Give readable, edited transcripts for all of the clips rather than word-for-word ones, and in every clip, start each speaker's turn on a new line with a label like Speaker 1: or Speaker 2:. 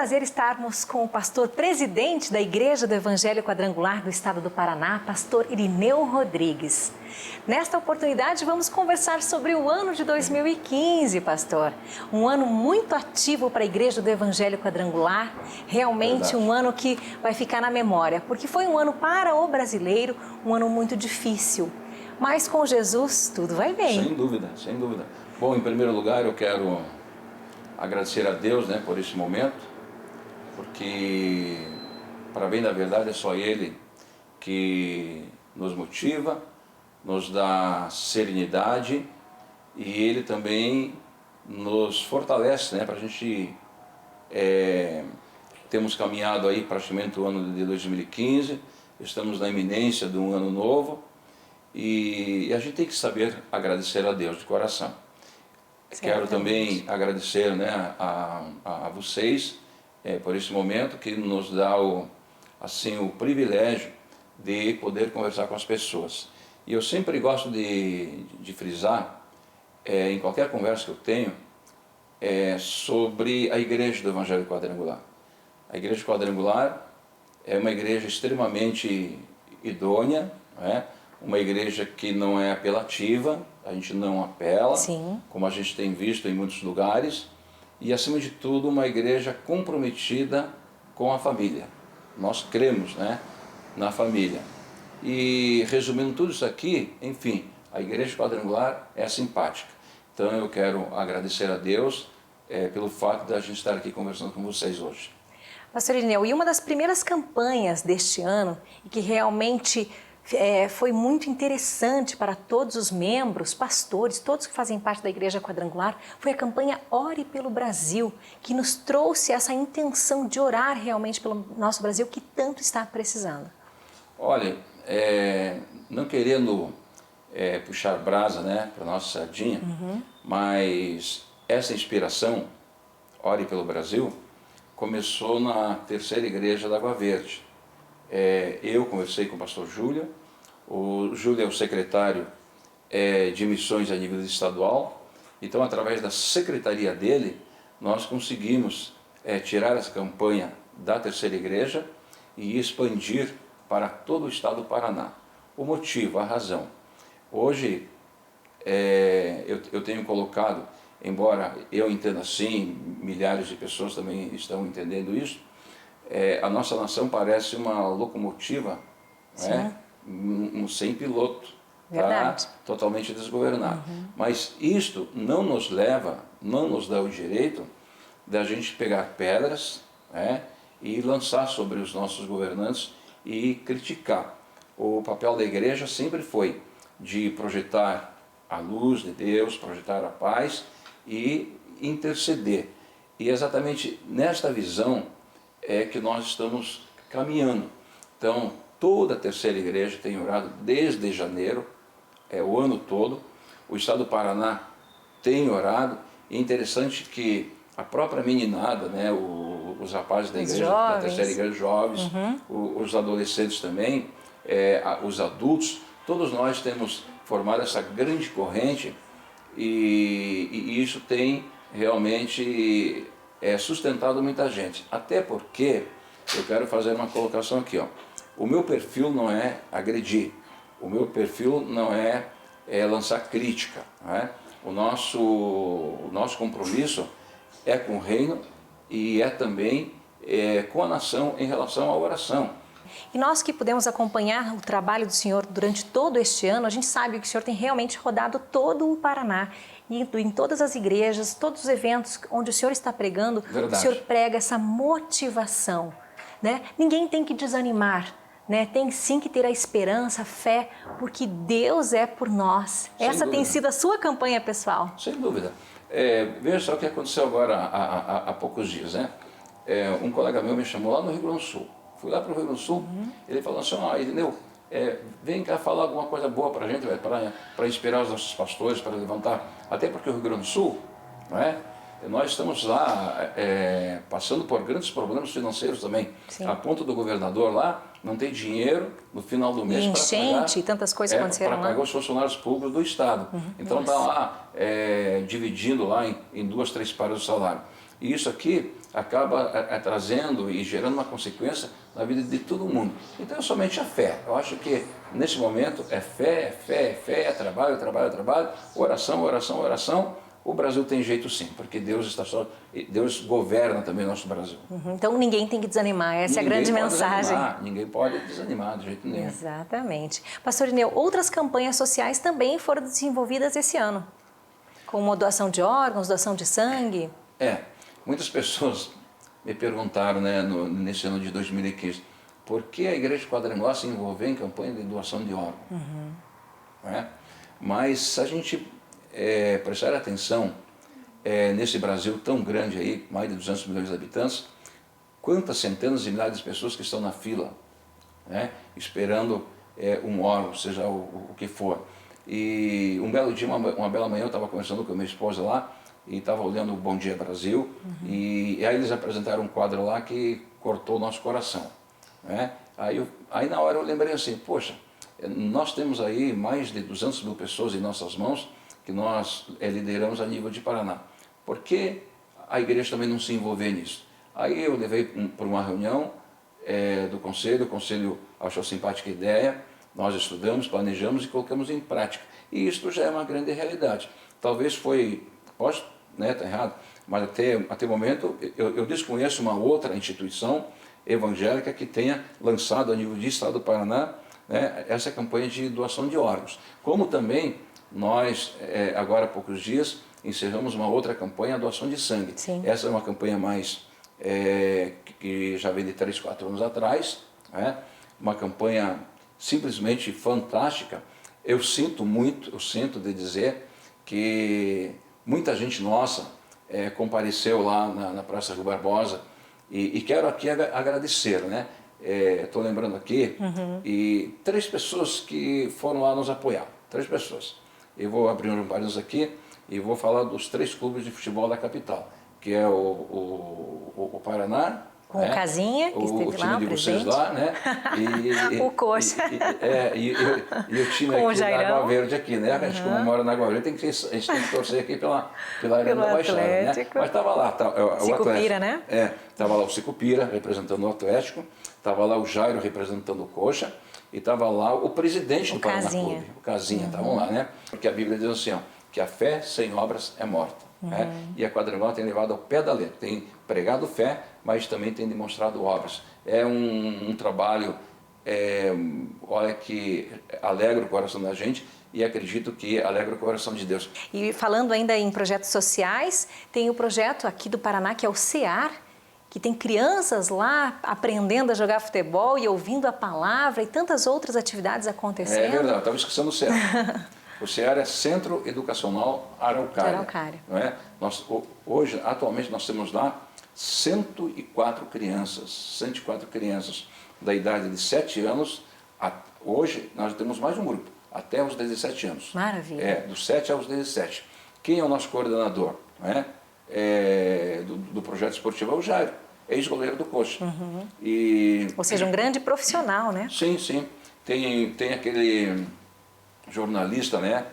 Speaker 1: prazer estarmos com o pastor presidente da Igreja do Evangelho Quadrangular do Estado do Paraná, pastor Irineu Rodrigues. Nesta oportunidade, vamos conversar sobre o ano de 2015, pastor. Um ano muito ativo para a Igreja do Evangelho Quadrangular, realmente um ano que vai ficar na memória, porque foi um ano para o brasileiro, um ano muito difícil. Mas com Jesus, tudo vai bem.
Speaker 2: Sem dúvida, sem dúvida. Bom, em primeiro lugar, eu quero agradecer a Deus, né, por esse momento, porque, para bem da verdade, é só Ele que nos motiva, nos dá serenidade e Ele também nos fortalece, né, para a gente temos caminhado aí praticamente o ano de 2015, estamos na iminência de um ano novo e a gente tem que saber agradecer a Deus de coração. Quero também agradecer, né, a vocês por esse momento que nos dá o privilégio de poder conversar com as pessoas. E eu sempre gosto de frisar, em qualquer conversa que eu tenho, sobre a Igreja do Evangelho Quadrangular. A Igreja Quadrangular é uma igreja extremamente idônea, né? Uma igreja que não é apelativa, a gente não apela, sim, como a gente tem visto em muitos lugares, e acima de tudo uma igreja comprometida com a família. Nós cremos, né, na família. E resumindo tudo isso aqui, enfim, a Igreja Quadrangular é simpática. Então eu quero agradecer a Deus pelo fato de a gente estar aqui conversando com vocês hoje.
Speaker 1: Pastor Irineu, e uma das primeiras campanhas deste ano, e que realmente foi muito interessante para todos os membros, pastores, todos que fazem parte da Igreja Quadrangular, foi a campanha Ore pelo Brasil, que nos trouxe essa intenção de orar realmente pelo nosso Brasil, que tanto está precisando.
Speaker 2: Olha, não querendo puxar brasa, né, para a nossa sardinha, mas essa inspiração, Ore pelo Brasil, começou na terceira igreja da Água Verde. Eu conversei com o pastor Júlio, o Júlio é o secretário de missões a nível estadual, então através da secretaria dele, nós conseguimos tirar essa campanha da terceira igreja e expandir para todo o estado do Paraná. O motivo, a razão. Hoje eu tenho colocado, embora eu entenda assim, milhares de pessoas também estão entendendo isso, a nossa nação parece uma locomotiva, né, sem piloto, tá? Totalmente desgovernado. Mas isto não nos leva, não nos dá o direito da gente pegar pedras, né, e lançar sobre os nossos governantes e criticar. O papel da igreja sempre foi de projetar a luz de Deus, projetar a paz e interceder. E exatamente nesta visão que nós estamos caminhando. Então, toda a terceira igreja tem orado desde janeiro, o ano todo. O estado do Paraná tem orado. E é interessante que a própria meninada, né, os rapazes da igreja, da terceira igreja, jovens, os adolescentes também, os adultos, todos nós temos formado essa grande corrente e isso tem realmente sustentado muita gente. Até porque, eu quero fazer uma colocação aqui, ó. O meu perfil não é agredir, o meu perfil não é lançar crítica, né? O nosso compromisso é com o reino e também com a nação em relação à oração.
Speaker 1: E nós que pudemos acompanhar o trabalho do Senhor durante todo este ano, a gente sabe que o Senhor tem realmente rodado todo o Paraná, indo em todas as igrejas, todos os eventos onde o Senhor está pregando, o Senhor prega essa motivação, né? Ninguém tem que desanimar, né? Tem sim que ter a esperança, a fé, porque Deus é por nós. Essa tem sido a sua campanha pessoal.
Speaker 2: Sem dúvida. Veja só o que aconteceu agora há poucos dias, né? Um colega meu me chamou lá no Rio Grande do Sul. Fui lá para o Rio Grande do Sul, ele falou assim, Irineu, vem cá falar alguma coisa boa para a gente, para inspirar os nossos pastores, para levantar, até porque o Rio Grande do Sul, não é? Nós estamos lá passando por grandes problemas financeiros também, a ponto do governador lá não ter dinheiro no final do mês para pagar,
Speaker 1: e tantas coisas aconteceram
Speaker 2: para pagar os funcionários públicos do Estado. Então está lá dividindo lá em 2, 3 pares do salário. E isso aqui acaba trazendo e gerando uma consequência na vida de todo mundo. Então é somente a fé. Eu acho que nesse momento é fé, é fé, é fé, é trabalho, é trabalho, é trabalho, oração, oração, oração. O Brasil tem jeito sim, porque Deus governa também o nosso Brasil.
Speaker 1: Então ninguém tem que desanimar, essa é a grande mensagem.
Speaker 2: Ninguém pode desanimar de jeito nenhum.
Speaker 1: Exatamente. Pastor Irineu, outras campanhas sociais também foram desenvolvidas esse ano, como doação de órgãos, doação de sangue.
Speaker 2: Muitas pessoas me perguntaram, né, nesse ano de 2015, por que a Igreja Quadrangular se envolveu em campanha de doação de órgãos? Mas se a gente prestar atenção nesse Brasil tão grande aí, mais de 200 milhões de habitantes, quantas centenas de milhares de pessoas que estão na fila, né, esperando um órgão, seja o que for. E um belo dia, uma bela manhã, eu estava conversando com a minha esposa lá, e estava olhando o Bom Dia Brasil, e aí eles apresentaram um quadro lá que cortou o nosso coração. Né? Aí na hora eu lembrei assim, poxa, nós temos aí mais de 200 mil pessoas em nossas mãos, que nós lideramos a nível de Paraná. Por que a igreja também não se envolver nisso? Aí eu levei para uma reunião do conselho, o conselho achou simpática a ideia, nós estudamos, planejamos e colocamos em prática. E isto já é uma grande realidade. Talvez posso, né, tá errado, mas até o momento eu desconheço uma outra instituição evangélica que tenha lançado a nível de Estado do Paraná, né, essa campanha de doação de órgãos. Como também nós, agora há poucos dias, encerramos uma outra campanha, a doação de sangue.
Speaker 1: Sim.
Speaker 2: Essa é uma campanha mais que já vem de 3, 4 anos atrás, né, uma campanha simplesmente fantástica. Eu sinto de dizer que muita gente nossa compareceu lá na Praça Rui Barbosa e quero aqui agradecer, né? Estou lembrando aqui, e 3 pessoas que foram lá nos apoiar, 3 pessoas. Eu vou abrir um parênteses aqui e vou falar dos 3 clubes de futebol da capital, que é o Paraná,
Speaker 1: com o Casinha, que esteve
Speaker 2: time
Speaker 1: lá,
Speaker 2: de vocês lá, né?
Speaker 1: O Coxa.
Speaker 2: E o time
Speaker 1: com
Speaker 2: aqui da Água Verde aqui, né? A gente como mora na Água Verde, a gente tem que torcer aqui pela Arena da Baixada, né? Mas estava lá, o
Speaker 1: Sicupira, né?
Speaker 2: Estava lá o Sicupira representando o Atlético, estava lá o Jairo representando o Coxa, e estava lá o presidente do Paraná Clube, o Casinha, estavam lá, né? Porque a Bíblia diz assim, ó, que a fé sem obras é morta. Né? E a Quadrangular tem levado ao pé da letra, tem pregado fé, mas também tem demonstrado obras. É um trabalho, olha, que alegra o coração da gente e acredito que alegra o coração de Deus.
Speaker 1: E falando ainda em projetos sociais, tem o projeto aqui do Paraná, que é o CEAR, que tem crianças lá aprendendo a jogar futebol e ouvindo a palavra e tantas outras atividades acontecendo.
Speaker 2: É verdade, estava esquecendo o CEAR. O CEAR é Centro Educacional Araucária. Não é? Hoje, atualmente, nós temos lá 104 crianças da idade de 7 anos. Hoje, nós temos mais um grupo, até os 17 anos.
Speaker 1: Maravilha.
Speaker 2: Dos 7 aos 17. Quem é o nosso coordenador? Não é? Do projeto esportivo é o Jairo, ex-goleiro do Coxa.
Speaker 1: Ou seja, um grande profissional, né?
Speaker 2: Sim, sim. Tem aquele jornalista, né?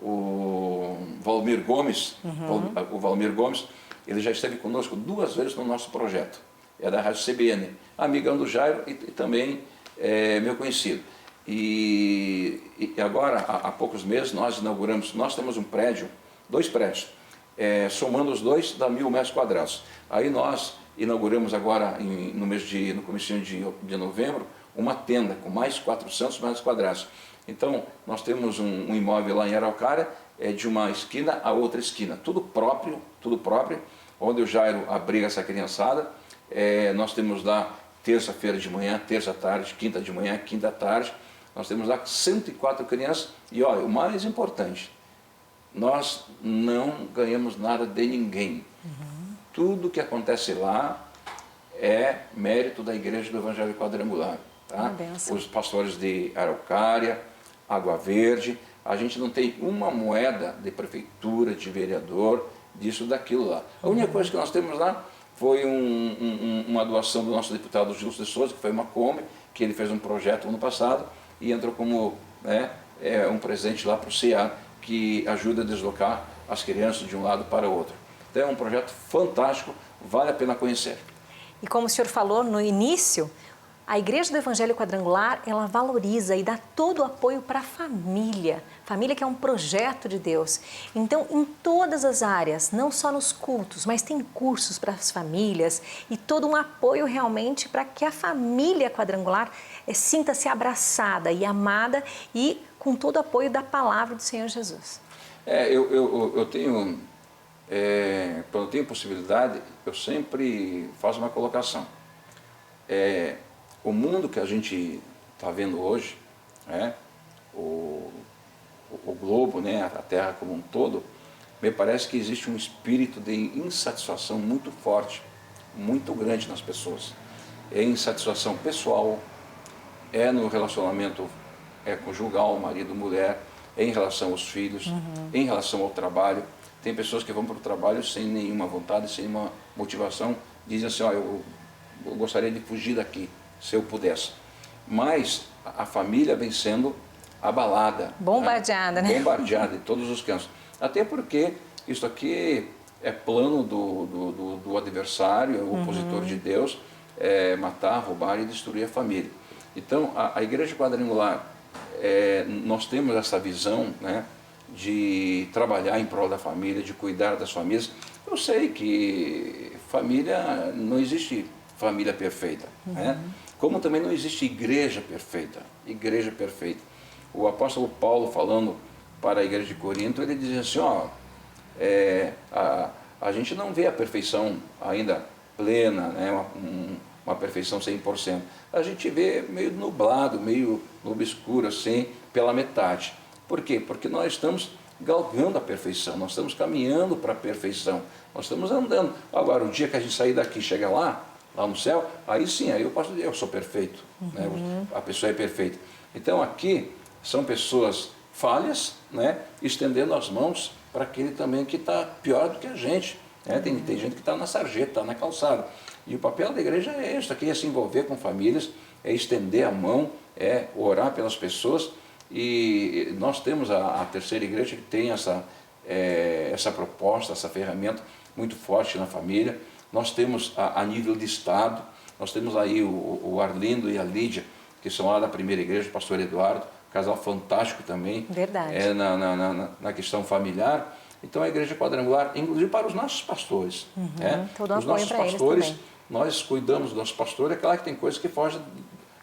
Speaker 2: O Valmir Gomes, o Valmir Gomes, ele já esteve conosco 2 vezes no nosso projeto. É da Rádio CBN, amigão do Jairo e também meu conhecido. E agora, há poucos meses, nós temos um prédio, 2 prédios, somando os 2 dá 1.000 metros quadrados. Aí nós inauguramos agora, no comecinho de novembro, uma tenda com mais 400 metros quadrados. Então, nós temos um imóvel lá em Araucária, de uma esquina a outra esquina, tudo próprio, onde o Jairo abriga essa criançada. Nós temos lá terça-feira de manhã, terça à tarde, quinta de manhã, quinta à tarde. Nós temos lá 104 crianças e, olha, o mais importante, nós não ganhamos nada de ninguém. Tudo que acontece lá é mérito da Igreja do Evangelho Quadrangular. Tá? Os pastores de Araucária, Água Verde, a gente não tem uma moeda de prefeitura, de vereador, disso, daquilo lá. A única coisa que nós temos lá foi uma doação do nosso deputado Gilson de Souza, que foi uma Kombi, que ele fez um projeto ano passado e entrou como um presente lá para o CEAR, que ajuda a deslocar as crianças de um lado para o outro. Então é um projeto fantástico, vale a pena conhecer.
Speaker 1: E como o senhor falou no início, a Igreja do Evangelho Quadrangular, ela valoriza e dá todo o apoio para a família. Família que é um projeto de Deus. Então, em todas as áreas, não só nos cultos, mas tem cursos para as famílias e todo um apoio realmente para que a família quadrangular sinta-se abraçada e amada e com todo o apoio da palavra do Senhor Jesus.
Speaker 2: Eu tenho, quando eu tenho possibilidade, eu sempre faço uma colocação. O mundo que a gente está vendo hoje, né, o globo, né, a Terra como um todo, me parece que existe um espírito de insatisfação muito forte, muito grande nas pessoas. É insatisfação pessoal, é no relacionamento conjugal, marido, mulher, é em relação aos filhos, em relação ao trabalho. Tem pessoas que vão para o trabalho sem nenhuma vontade, sem nenhuma motivação, dizem assim, eu gostaria de fugir daqui, se eu pudesse. Mas a família vem sendo abalada.
Speaker 1: Bombardeada, né?
Speaker 2: Bombardeada em todos os cantos. Até porque isso aqui é plano do adversário, o opositor de Deus, matar, roubar e destruir a família. Então, a Igreja Quadrangular, nós temos essa visão, né, de trabalhar em prol da família, de cuidar das famílias. Eu sei que família, não existe família perfeita, né? Como também não existe igreja perfeita. Igreja perfeita. O apóstolo Paulo, falando para a igreja de Corinto, ele dizia assim, a gente não vê a perfeição ainda plena, né? Uma perfeição 100%. A gente vê meio nublado, meio no obscuro, assim, pela metade. Por quê? Porque nós estamos galgando a perfeição, nós estamos caminhando para a perfeição, nós estamos andando. Agora, o dia que a gente sair daqui e chegar lá no céu, aí sim, aí eu sou perfeito, né? A pessoa é perfeita. Então aqui são pessoas falhas, né? Estendendo as mãos para aquele também que está pior do que a gente, né? Tem gente que está na sarjeta, está na calçada. E o papel da igreja é este, aqui é se envolver com famílias, é estender a mão, é orar pelas pessoas. E nós temos a terceira igreja que tem essa proposta, essa ferramenta muito forte na família. Nós temos a nível de Estado, nós temos aí o Arlindo e a Lídia, que são lá da primeira igreja, o pastor Eduardo, casal fantástico também.
Speaker 1: Verdade.
Speaker 2: Na questão familiar. Então a Igreja Quadrangular, inclusive para os nossos pastores.
Speaker 1: Todo
Speaker 2: os nossos
Speaker 1: apoio
Speaker 2: pastores, nós cuidamos dos nossos pastores, é claro que tem coisas que fogem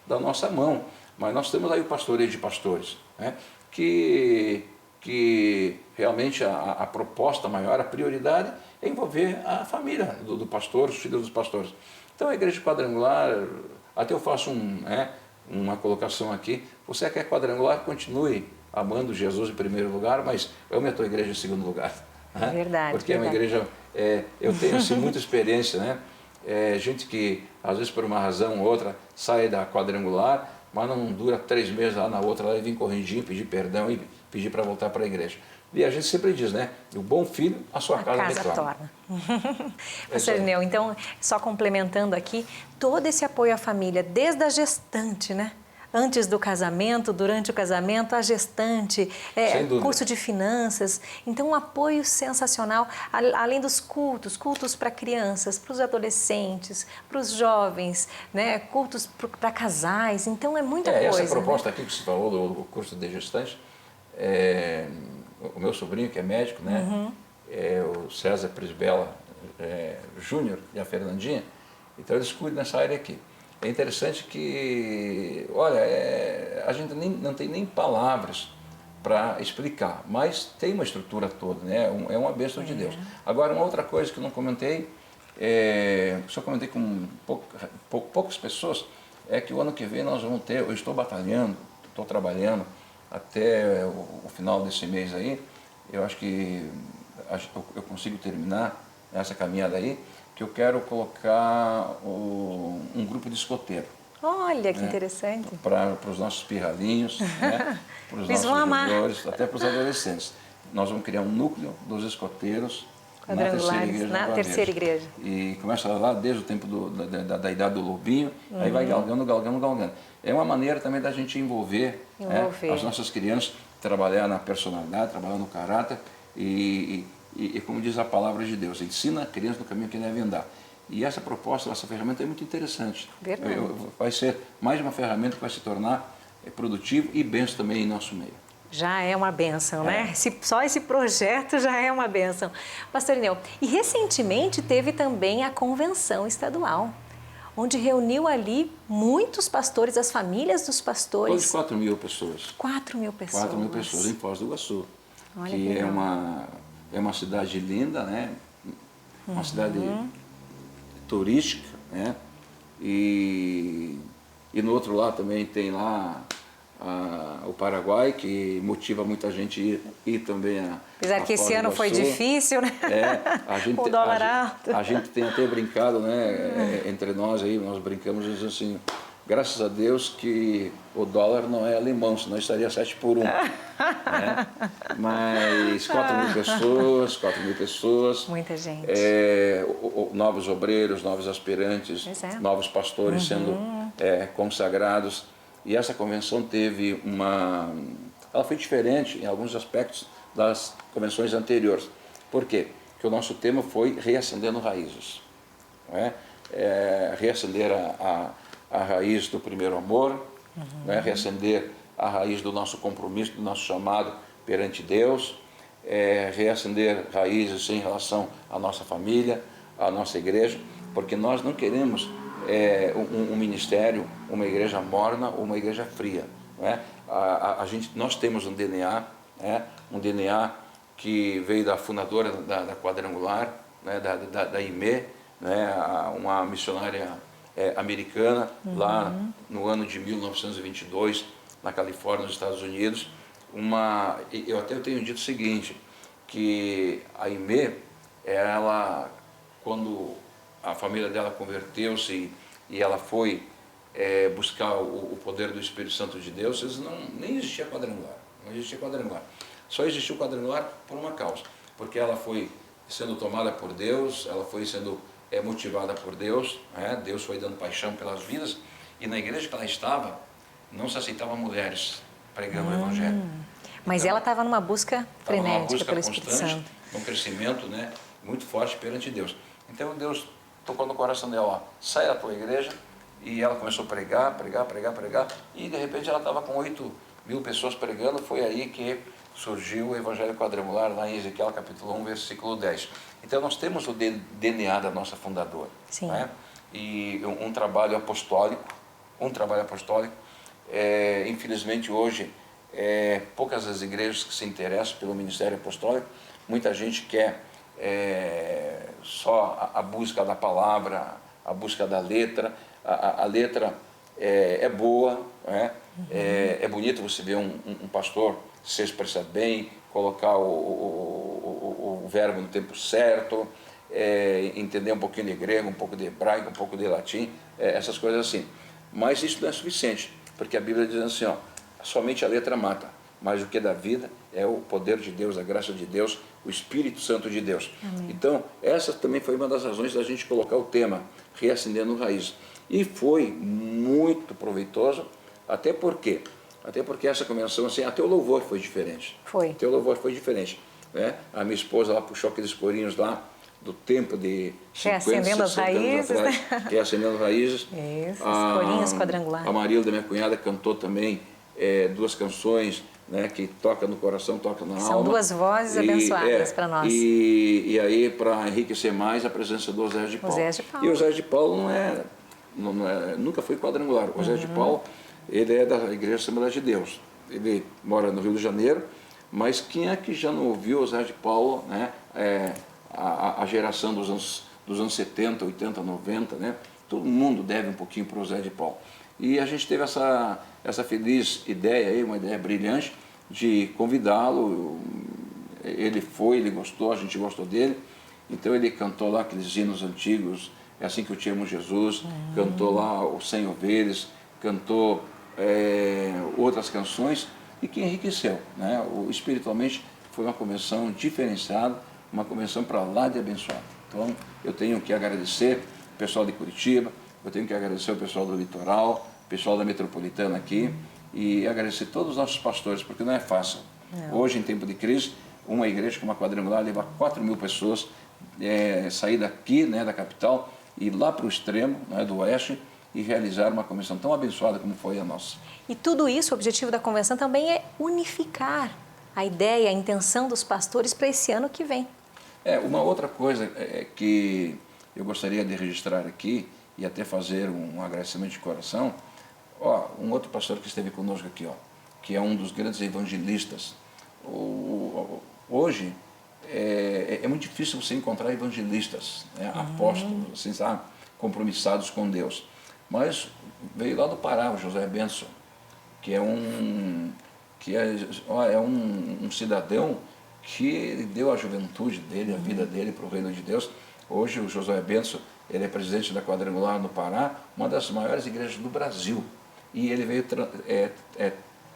Speaker 2: da nossa mão, mas nós temos aí o pastoreio de pastores, né? que realmente a proposta maior, a prioridade é envolver a família do pastor, os filhos dos pastores. Então a Igreja Quadrangular, até eu faço uma colocação aqui, você que é quadrangular, continue amando Jesus em primeiro lugar, mas ame a tua igreja em segundo lugar. Né?
Speaker 1: Verdade.
Speaker 2: Porque é uma igreja, eu tenho assim, muita experiência, né? Gente que às vezes por uma razão ou outra sai da quadrangular, mas não dura 3 meses lá na outra, lá e vem corrigir, pedir perdão e pedir para voltar para a igreja. E a gente sempre diz, né? O bom filho, a sua casa retorna.
Speaker 1: Pastor Irineu, então, só complementando aqui, todo esse apoio à família, desde a gestante, né? Antes do casamento, durante o casamento, a gestante, curso de finanças. Então, um apoio sensacional, além dos cultos para crianças, para os adolescentes, para os jovens, né? Cultos para casais. Então, é muita coisa.
Speaker 2: Essa proposta aqui que você falou do curso de gestante, o meu sobrinho, que é médico, né? O César Prisbela Júnior e a Fernandinha, então eles cuidam nessa área aqui. É interessante que, olha, a gente não tem nem palavras para explicar, mas tem uma estrutura toda, né? É uma bênção de Deus. Agora, uma outra coisa que eu não comentei, só comentei com poucas pessoas, é que o ano que vem nós vamos ter, eu estou batalhando, estou trabalhando até o final desse mês aí, eu acho que eu consigo terminar essa caminhada aí, que eu quero colocar um grupo de escoteiro.
Speaker 1: Olha, que interessante.
Speaker 2: Para os nossos pirralhinhos, né? Para os nossos juniores, até para os adolescentes. Nós vamos criar um núcleo dos escoteiros na terceira igreja. E começa lá desde o tempo da idade do lobinho, aí vai galgando. É uma maneira também da gente envolver. As nossas crianças, trabalhar na personalidade, trabalhar no caráter e como diz a palavra de Deus, ensina a criança no caminho que deve andar. E essa proposta, essa ferramenta é muito interessante.
Speaker 1: Verdade.
Speaker 2: Vai ser mais uma ferramenta que vai se tornar produtivo e benção também em nosso meio.
Speaker 1: Já é uma bênção, né? Só esse projeto já é uma bênção. Pastor Irineu, e recentemente teve também a convenção estadual, onde reuniu ali muitos pastores, as famílias dos pastores.
Speaker 2: Todos 4.000 pessoas.
Speaker 1: 4.000 pessoas.
Speaker 2: 4.000 pessoas em Foz do Iguaçu.
Speaker 1: Olha
Speaker 2: que é uma cidade linda, né? Uma cidade turística, né? E no outro lado também tem lá o Paraguai, que motiva muita gente a ir também
Speaker 1: apesar que esse ano foi difícil, né? O dólar alto.
Speaker 2: A gente tem até brincado, né? Entre nós aí, nós brincamos dizendo assim, graças a Deus que o dólar não é alemão, senão estaria 7 por 1. Né? Mas 4.000 pessoas.
Speaker 1: Muita gente.
Speaker 2: Novos obreiros, novos aspirantes, novos pastores sendo consagrados. E essa convenção teve ela foi diferente em alguns aspectos das convenções anteriores. Por quê? Porque o nosso tema foi reacendendo raízes. Não é? Reacender a raiz do primeiro amor, né? Reacender a raiz do nosso compromisso, do nosso chamado perante Deus, reacender raízes em relação à nossa família, à nossa igreja, porque nós não queremos um ministério, uma igreja morna ou uma igreja fria. Não é? Nós temos um DNA, um DNA que veio da fundadora da Quadrangular, né? da IME, né? Uma missionária americana, lá no ano de 1922, na Califórnia, nos Estados Unidos. Eu tenho dito o seguinte, que a IME, ela, quando a família dela converteu-se e ela foi buscar o poder do Espírito Santo de Deus, nem existia quadrangular, Só existiu quadrangular por uma causa, porque ela foi sendo tomada por Deus, ela foi sendo motivada por Deus, Deus foi dando paixão pelas vidas, e na igreja que ela estava, não se aceitavam mulheres pregando o Evangelho.
Speaker 1: Mas então, ela estava numa busca frenética pelo Espírito Santo.
Speaker 2: Um crescimento, né, muito forte perante Deus. Então Deus tocou no coração dela, ó, sai da tua igreja, e ela começou a pregar, e de repente ela estava com 8.000 pessoas pregando. Foi aí que surgiu o Evangelho Quadrangular, lá em Ezequiel capítulo 1, versículo 10. Então nós temos o DNA da nossa fundadora.
Speaker 1: Sim.
Speaker 2: Né? E um trabalho apostólico, infelizmente hoje, poucas as igrejas que se interessam pelo ministério apostólico. Muita gente quer só a busca da palavra, a busca da letra. A letra é boa, é bonito você ver um pastor se expressar bem, colocar o verbo no tempo certo, entender um pouquinho de grego, um pouco de hebraico, um pouco de latim, essas coisas assim. Mas isso não é suficiente, porque a Bíblia diz assim, ó, somente a letra mata, mas o que dá vida é o poder de Deus, a graça de Deus, o Espírito Santo de Deus. Amém. Então, essa também foi uma das razões da gente colocar o tema, Reacendendo Raiz. E foi muito proveitoso, até porque essa convenção, assim, até o louvor foi diferente. Até o louvor foi diferente. Né? A minha esposa, ela puxou aqueles corinhos lá, do tempo de 50,
Speaker 1: Reacendendo as raízes,
Speaker 2: atrás, né? Reacendendo Raízes.
Speaker 1: Isso, os corinhos quadrangulares.
Speaker 2: A Marilda, minha cunhada, cantou também 2 canções, né, que toca no coração, toca na alma.
Speaker 1: São 2 vozes abençoadas para nós.
Speaker 2: E aí, para enriquecer mais, a presença do Osés de Paulo. E o Osés de Paulo nunca foi quadrangular. O Osés de Paulo, ele é da Igreja Assembleia de Deus. Ele mora no Rio de Janeiro, mas quem é que já não ouviu o Osés de Paulo, né? A geração dos anos 70, 80, 90, né? Todo mundo deve um pouquinho para o Osés de Paulo. E a gente teve essa feliz ideia, uma ideia brilhante, de convidá-lo. Ele gostou, a gente gostou dele. Então ele cantou lá aqueles hinos antigos, É Assim Que Eu Te Amo, Jesus, cantou lá o 100 Ovelhas, cantou outras canções, e que enriqueceu, né? Espiritualmente foi uma convenção diferenciada, uma convenção para lá de abençoada. Então eu tenho que agradecer o pessoal de Curitiba, eu tenho que agradecer o pessoal do Litoral, o pessoal da Metropolitana aqui, e agradecer todos os nossos pastores, porque não é fácil. Hoje, em tempo de crise, uma igreja como a Quadrangular levar 4.000 pessoas, sair daqui, né, da capital, ir lá para o extremo, né, do oeste, e realizar uma convenção tão abençoada como foi a nossa.
Speaker 1: E tudo isso, o objetivo da convenção também é unificar a ideia, a intenção dos pastores para esse ano que vem.
Speaker 2: Uma outra coisa que eu gostaria de registrar aqui, e até fazer um agradecimento de coração, um outro pastor que esteve conosco aqui, que é um dos grandes evangelistas. Hoje é muito difícil você encontrar evangelistas, né, apóstolos, assim, sabe, compromissados com Deus. Mas veio lá do Pará, o José Benson, que é um cidadão que deu a juventude dele, a vida dele para o reino de Deus. Hoje o José Benson, ele é presidente da Quadrangular no Pará, uma das maiores igrejas do Brasil. E ele veio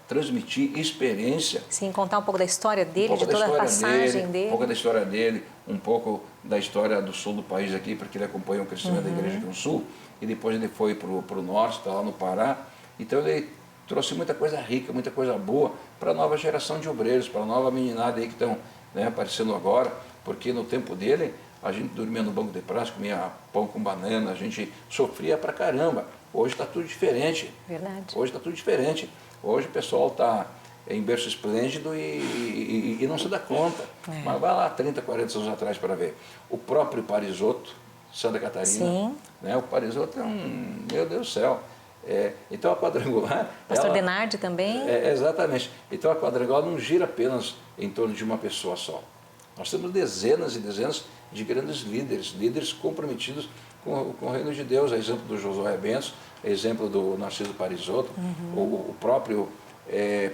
Speaker 2: transmitir experiência.
Speaker 1: Sim, contar um pouco da história dele, de toda a passagem dele.
Speaker 2: Um pouco da história dele, um pouco da história do sul do país aqui, porque ele acompanhou o crescimento da igreja aqui no sul, e depois ele foi para o norte, está lá no Pará. Então ele trouxe muita coisa rica, muita coisa boa para a nova geração de obreiros, para a nova meninada aí que estão, né, aparecendo agora, porque no tempo dele a gente dormia no banco de praça, comia pão com banana, a gente sofria pra caramba. Hoje está tudo diferente.
Speaker 1: Verdade.
Speaker 2: Hoje está tudo diferente. Hoje o pessoal está em berço esplêndido e não se dá conta. Mas vai lá 30, 40 anos atrás para ver. O próprio Parisotto, Santa Catarina.
Speaker 1: Sim.
Speaker 2: Né, o Parisotto é meu Deus do céu. Então a Quadrangular...
Speaker 1: Pastor Benardi também.
Speaker 2: Exatamente. Então a Quadrangular não gira apenas em torno de uma pessoa só. Nós temos dezenas e dezenas de grandes líderes comprometidos com o reino de Deus, a exemplo do Josué Benson, a exemplo do Narciso Parisotto, o próprio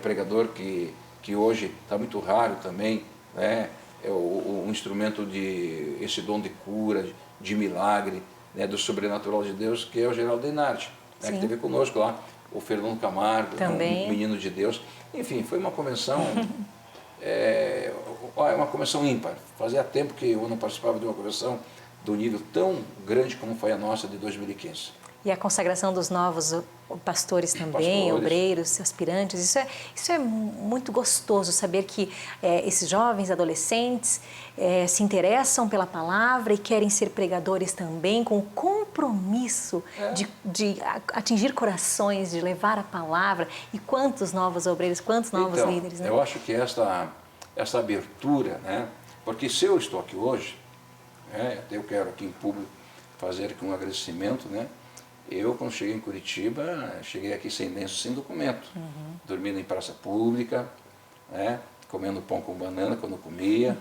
Speaker 2: pregador que hoje está muito raro também, né, é o instrumento de esse dom de cura, de milagre, né, do sobrenatural de Deus, que é o Geraldo Dinardi, né, que esteve conosco lá, o Fernando Camargo, um menino de Deus. Enfim, foi uma convenção... É uma convenção ímpar. Fazia tempo que eu não participava de uma convenção do nível tão grande como foi a nossa de 2015.
Speaker 1: E a consagração dos novos pastores também, obreiros, aspirantes, isso é muito gostoso, saber que esses jovens, adolescentes, se interessam pela palavra e querem ser pregadores também, com o compromisso de atingir corações, de levar a palavra. E quantos novos obreiros, quantos novos líderes, né?
Speaker 2: Eu acho que essa abertura, né? Porque se eu estou aqui hoje, até eu quero aqui em público fazer aqui um agradecimento, né? Eu, quando cheguei em Curitiba, cheguei aqui sem lenço, sem documento, dormindo em praça pública, né? Comendo pão com banana quando comia,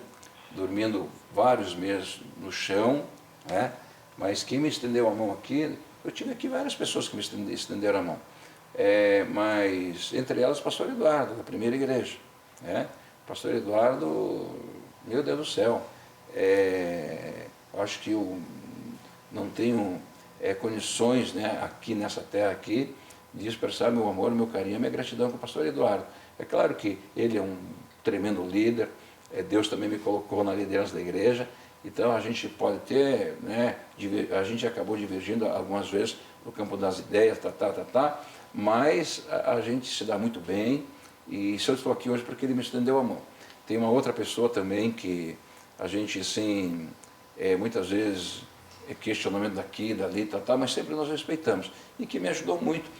Speaker 2: dormindo vários meses no chão, né? Mas quem me estendeu a mão aqui, eu tive aqui várias pessoas que me estenderam a mão, mas entre elas o pastor Eduardo, da primeira igreja, né? Pastor Eduardo, meu Deus do céu, acho que eu não tenho condições, né, aqui nessa terra aqui, de expressar meu amor, meu carinho, minha gratidão com o pastor Eduardo. É claro que ele é um tremendo líder, Deus também me colocou na liderança da igreja, então a gente pode ter, né, a gente acabou divergindo algumas vezes no campo das ideias, mas a gente se dá muito bem, e se eu estou aqui hoje porque ele me estendeu a mão. Tem uma outra pessoa também que a gente, assim, muitas vezes questionamento daqui, dali, mas sempre nós respeitamos. E que me ajudou muito.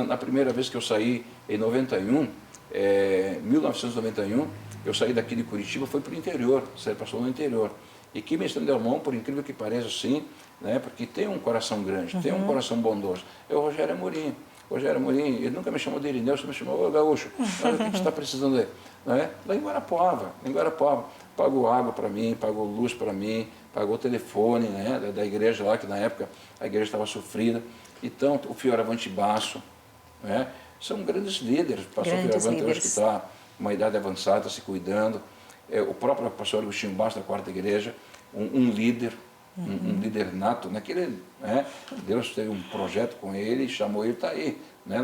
Speaker 2: Na primeira vez que eu saí, em 1991, eu saí daqui de Curitiba, fui para o interior, passou no interior. E que me estendeu a mão, por incrível que pareça, sim, né, porque tem um coração grande, tem um coração bondoso. É o Rogério Amorim. Rogério Amorim, ele nunca me chamou de Irineu, me chamou, ô Gaúcho, olha o que você está precisando aí. Né? Lá em Guarapuava, pagou água para mim, pagou luz para mim, pagou o telefone, né, da igreja lá, que na época a igreja estava sofrida. Então, o Fioravante Basso, né, são grandes líderes. O pastor Fioravante hoje que está uma idade avançada, se cuidando. O próprio pastor Agostinho Basso, da quarta igreja, um líder, um líder nato, né, que ele, né, Deus teve um projeto com ele, chamou ele, está aí. Né,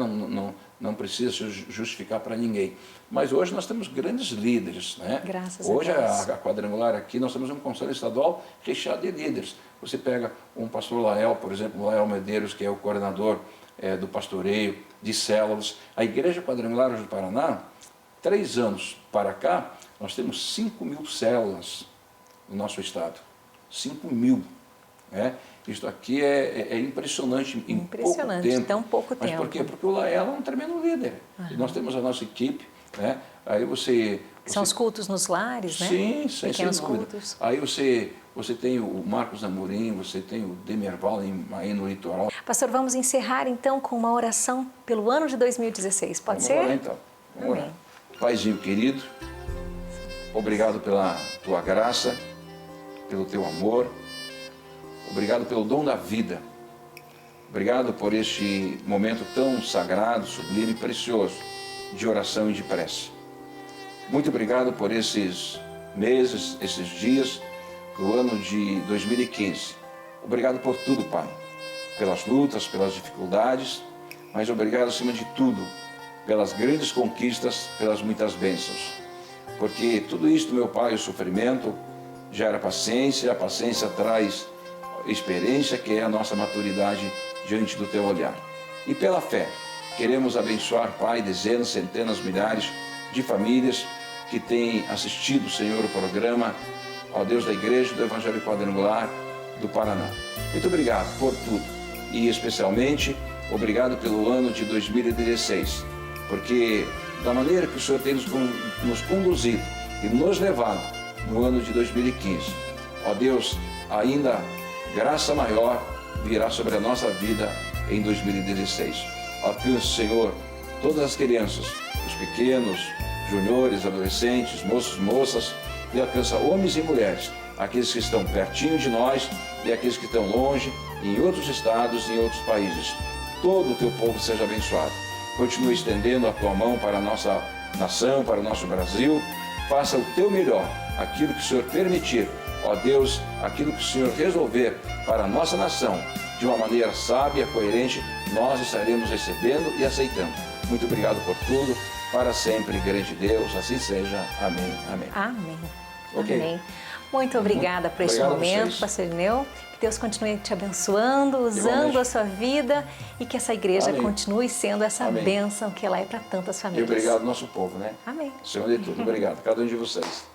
Speaker 2: não precisa se justificar para ninguém. Mas hoje nós temos grandes líderes. Né?
Speaker 1: Graças
Speaker 2: hoje
Speaker 1: a Deus.
Speaker 2: A Quadrangular aqui, nós temos um conselho estadual recheado de líderes. Você pega um pastor Lael, por exemplo, Lael Medeiros, que é o coordenador do pastoreio de células. A Igreja Quadrangular hoje do Paraná, 3 anos para cá, nós temos 5.000 células no nosso estado. 5.000. Né? Isto aqui é impressionante em pouco tempo.
Speaker 1: Tão pouco tempo.
Speaker 2: Mas por quê? Porque o Laela é um tremendo líder. E nós temos a nossa equipe, né? Aí
Speaker 1: São os cultos nos lares, né?
Speaker 2: Sim, sem dúvida.
Speaker 1: Cultos.
Speaker 2: Aí você tem o Marcos Namorim, você tem o Demerval aí no litoral.
Speaker 1: Pastor, vamos encerrar então com uma oração pelo ano de 2016, pode ser?
Speaker 2: Vamos orar então. Vamos orar. Paizinho querido, obrigado pela tua graça, pelo teu amor, obrigado pelo dom da vida. Obrigado por este momento tão sagrado, sublime e precioso de oração e de prece. Muito obrigado por esses meses, esses dias do ano de 2015. Obrigado por tudo, Pai. Pelas lutas, pelas dificuldades, mas obrigado acima de tudo pelas grandes conquistas, pelas muitas bênçãos. Porque tudo isto, meu Pai, o sofrimento gera paciência, a paciência traz experiência, que é a nossa maturidade diante do Teu olhar. E pela fé, queremos abençoar, Pai, dezenas, centenas, milhares de famílias que têm assistido, Senhor, o programa, ó Deus da Igreja do Evangelho Quadrangular do Paraná. Muito obrigado por tudo e especialmente obrigado pelo ano de 2016, porque da maneira que o Senhor tem nos conduzido e nos levado no ano de 2015, ó Deus, ainda graça maior virá sobre a nossa vida em 2016. Alcance, Senhor, todas as crianças, os pequenos, juniores, adolescentes, moços, moças, e alcança homens e mulheres, aqueles que estão pertinho de nós e aqueles que estão longe, em outros estados e em outros países. Todo o teu povo seja abençoado. Continue estendendo a tua mão para a nossa nação, para o nosso Brasil. Faça o teu melhor, aquilo que o Senhor permitir. Ó Deus, aquilo que o Senhor resolver para a nossa nação, de uma maneira sábia, coerente, nós estaremos recebendo e aceitando. Muito obrigado por tudo. Para sempre, grande Deus, assim seja. Amém. Amém.
Speaker 1: Amém.
Speaker 2: Okay.
Speaker 1: Amém. Muito obrigada por este momento, Pastor Irineu. Que Deus continue te abençoando, usando a sua vida e que essa igreja continue sendo essa bênção que ela é para tantas famílias.
Speaker 2: E obrigado ao nosso povo, né?
Speaker 1: Amém.
Speaker 2: Senhor de tudo, obrigado. Cada um de vocês.